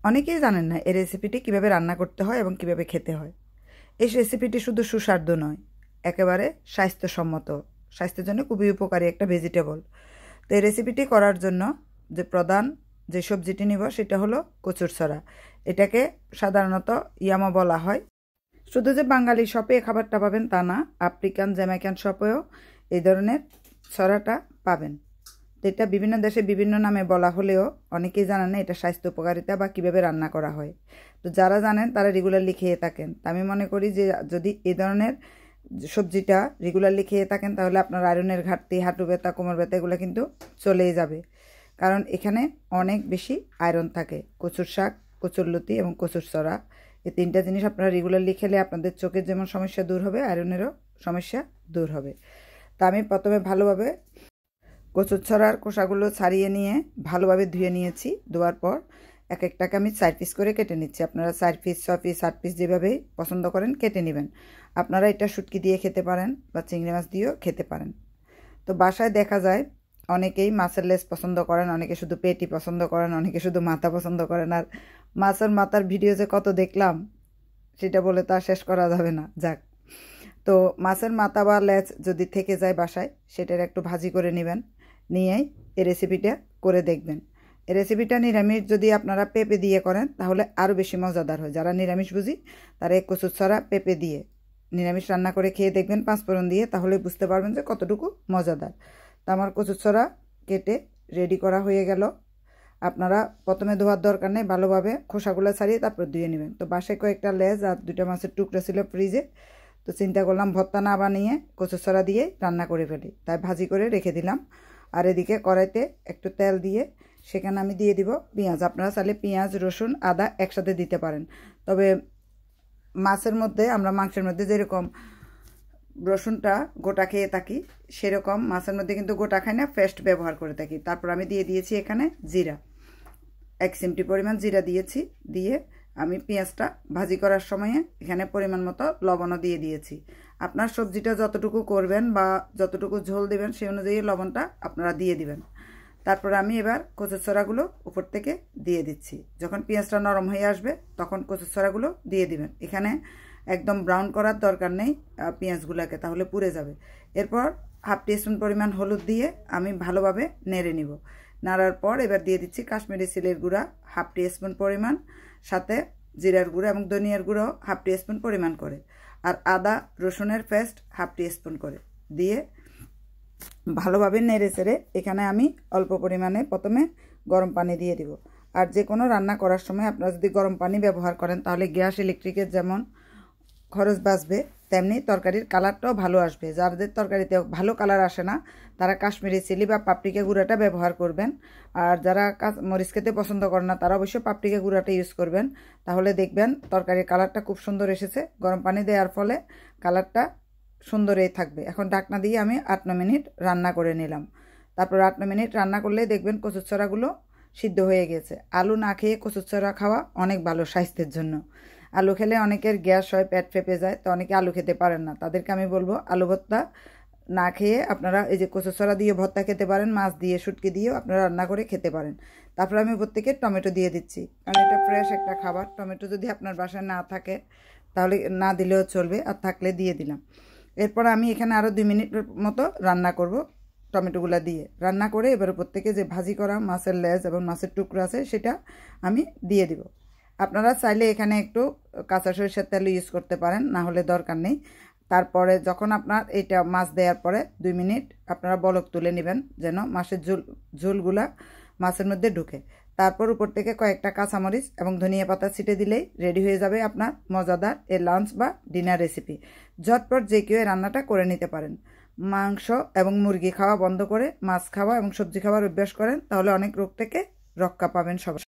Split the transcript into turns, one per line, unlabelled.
অনেকেই জানেন না এই রেসিপিটি কীভাবে রান্না করতে হয় এবং কীভাবে খেতে হয়। এই রেসিপিটি শুধু সুস্বাদু নয়, একেবারে স্বাস্থ্যসম্মত, স্বাস্থ্যের জন্য খুবই উপকারী একটা ভেজিটেবল। তো এই রেসিপিটি করার জন্য যে প্রধান যে সবজিটি নিব সেটা হলো কচুরছড়া। এটাকে সাধারণত ইয়ামা বলা হয়। শুধু যে বাঙালি শপে এই খাবারটা পাবেন তা না, আফ্রিকান জ্যামাইকান শপেও এই ধরনের ছড়াটা পাবেন। তো এটা বিভিন্ন দেশে বিভিন্ন নামে বলা হলেও অনেকেই জানেন না এটা স্বাস্থ্য উপকারিতা বা কীভাবে রান্না করা হয়। তো যারা জানেন তারা রেগুলারলি খেয়ে থাকেন। তা আমি মনে করি যে যদি এই ধরনের সবজিটা রেগুলারলি খেয়ে থাকেন তাহলে আপনার আয়রনের ঘাটতি, হাঁটু ব্যথা, কোমর ব্যথা এগুলো কিন্তু চলেই যাবে, কারণ এখানে অনেক বেশি আয়রন থাকে। কচুর শাক, কচুরলতি এবং কচুরছড়া এই তিনটা জিনিস আপনারা রেগুলারলি খেলে আপনাদের চোখের যেমন সমস্যা দূর হবে, আয়রনেরও সমস্যা দূর হবে। তা আমি প্রথমে ভালোভাবে কচুরছড়ার খোসাগুলো ছাড়িয়ে নিয়ে ভালোভাবে ধুয়ে নিয়েছি। ধোয়ার পর এক একটাকে আমি 4 পিস করে কেটে নিচ্ছি। আপনারা 4 পিস, 6 পিস, 8 পিস যেভাবেই পছন্দ করেন কেটে নেবেন। আপনারা এটা শুটকি দিয়ে খেতে পারেন বা চিংড়ি মাছ দিয়েও খেতে পারেন। তো বাসায় দেখা যায় অনেকেই মাছের লেজ পছন্দ করেন, অনেকে শুধু পেটি পছন্দ করেন, অনেকে শুধু মাথা পছন্দ করেন। আর মাছের মাথার ভিডিও যে কত দেখলাম সেটা বলে তো আর শেষ করা যাবে না। যাক, তো মাছের মাথা বা লেজ যদি থেকে যায় বাসায়, সেটার একটু ভাজি করে নেবেন, নিয়েই এই রেসিপিটা করে দেখবেন। এই রেসিপিটা নিরামিষ যদি আপনারা পেঁপে দিয়ে করেন তাহলে আরও বেশি মজাদার হয়। যারা নিরামিষ বুঝি তারা এই কচুরছড়া পেঁপে দিয়ে নিরামিষ রান্না করে খেয়ে দেখবেন, 5 ফোড়ন দিয়ে, তাহলে বুঝতে পারবেন যে কতটুকু মজাদার। তো আমার কচুরছড়া কেটে রেডি করা হয়ে গেল। আপনারা প্রথমে ধোয়ার দরকার নেই, ভালোভাবে খোসাগুলো ছাড়িয়ে তারপর ধুয়ে নেবেন। তো বাসায় কয়েকটা লেজ আর 2টা মাছের টুকরা ছিল ফ্রিজে, তো চিন্তা করলাম ভর্তা না বানিয়ে কচুরছড়া দিয়ে রান্না করে ফেলি, তাই ভাজি করে রেখে দিলাম। আর এদিকে কড়াইতে একটু তেল দিয়ে সেখানে আমি দিয়ে দিব পেঁয়াজ। আপনারা চাইলে পেঁয়াজ, রসুন, আদা একসাথে দিতে পারেন। তবে মাছের মধ্যে, আমরা মাংসের মধ্যে যেরকম রসুনটা গোটা খেয়ে থাকি, সেরকম মাছের মধ্যে কিন্তু গোটা খাই না, পেস্ট ব্যবহার করে থাকি। তারপর আমি দিয়ে দিয়েছি এখানে জিরা, 1 চিমটি পরিমাণ জিরা দিয়েছি। দিয়ে আমি পেঁয়াজটা ভাজি করার সময়ে এখানে পরিমাণ মতো লবণও দিয়ে দিয়েছি। আপনার সবজিটা যতটুকু করবেন বা যতটুকু ঝোল দেবেন সেই অনুযায়ী লবণটা আপনারা দিয়ে দিবেন। তারপর আমি এবার কচুরছড়াগুলো উপর থেকে দিয়ে দিচ্ছি। যখন পেঁয়াজটা নরম হয়ে আসবে তখন কচুরছড়াগুলো দিয়ে দিবেন। এখানে একদম ব্রাউন করার দরকার নেই পেঁয়াজগুলোকে, তাহলে পুড়ে যাবে। এরপর 1/2 টিস্পুন পরিমাণ হলুদ দিয়ে আমি ভালোভাবে নেড়ে নিব। নাড়ার পর এবার দিয়ে দিচ্ছি কাশ্মীরি চিলির গুঁড়া 1/2 টিস্পুন পরিমাণ, সাথে জিরার গুঁড়া এবং ধনিয়ার গুঁড়ো 1/2 টিস্পুন পরিমাণ করে, আর আদা রসুনের পেস্ট 1/2 টিস্পুন করে দিয়ে ভালোভাবে নেড়ে চেড়ে এখানে আমি অল্প পরিমাণে প্রথমে গরম পানি দিয়ে দিব। আর যে কোনো রান্না করার সময় আপনারা যদি গরম পানি ব্যবহার করেন তাহলে গ্যাস, ইলেকট্রিকের যেমন খরচ বাঁচবে, তেমনি তরকারির কালারটাও ভালো আসবে। যাদের তরকারিতে ভালো কালার আসে না তারা কাশ্মীরি চিলি বা পাপরিকা গুঁড়াটা ব্যবহার করবেন। আর যারা মরিচ খেতে পছন্দ করেন না তারা অবশ্যই পাপরিকা গুঁড়াটা ইউজ করবেন, তাহলে দেখবেন তরকারির কালারটা খুব সুন্দর এসেছে। গরম পানি দেওয়ার ফলে কালারটা সুন্দরই থাকবে। এখন ঢাকনা দিয়ে আমি 8-9 মিনিট রান্না করে নিলাম। তারপর 8-9 মিনিট রান্না করলে দেখবেন কচুরছড়াগুলো সিদ্ধ হয়ে গেছে। আলু না খেয়ে কচুরছড়া খাওয়া অনেক ভালো স্বাস্থ্যের জন্য। আলু খেলে অনেকের গ্যাস হয়, পেট ফেঁপে যায়, তো অনেকে আলু খেতে পারেন না। তাদেরকে আমি বলবো আলু ভর্তা না খেয়ে আপনারা এই যে কচুরছড়া দিয়ে ভর্তা খেতে পারেন, মাছ দিয়ে, শুটকি দিয়েও আপনারা রান্না করে খেতে পারেন। তারপর আমি উপর থেকে টমেটো দিয়ে দিচ্ছি, কারণ এটা ফ্রেশ একটা খাবার। টমেটো যদি আপনার বাসায় না থাকে তাহলে না দিলেও চলবে, আর থাকলে দিয়ে দিলাম। এরপর আমি এখানে আরও 2 মিনিট মতো রান্না করব টমেটোগুলো দিয়ে। রান্না করে এবার উপর থেকে যে ভাজি করা মাছের লেজ এবং মাছের টুকরো আছে সেটা আমি দিয়ে দিব। আপনারা চাইলে এখানে একটু কাঁচা সরিষার তেল ইউজ করতে পারেন, না হলে দরকার নেই। তারপরে যখন আপনার এটা মাছ দেওয়ার পরে 2 মিনিট আপনারা বলক তুলে নেবেন, যেন মাছের ঝোলগুলা মাছের মধ্যে ঢুকে। তারপর উপর থেকে কয়েকটা কাঁচামরিচ এবং ধনিয়া পাতা ছিটে দিলেই রেডি হয়ে যাবে আপনার মজাদার এই লাঞ্চ বা ডিনার রেসিপি। ঝটপট যে কেউ এই রান্নাটা করে নিতে পারেন। মাংস এবং মুরগি খাওয়া বন্ধ করে মাছ খাওয়া এবং সবজি খাওয়ার অভ্যাস করেন, তাহলে অনেক রোগ থেকে রক্ষা পাবেন সবাই।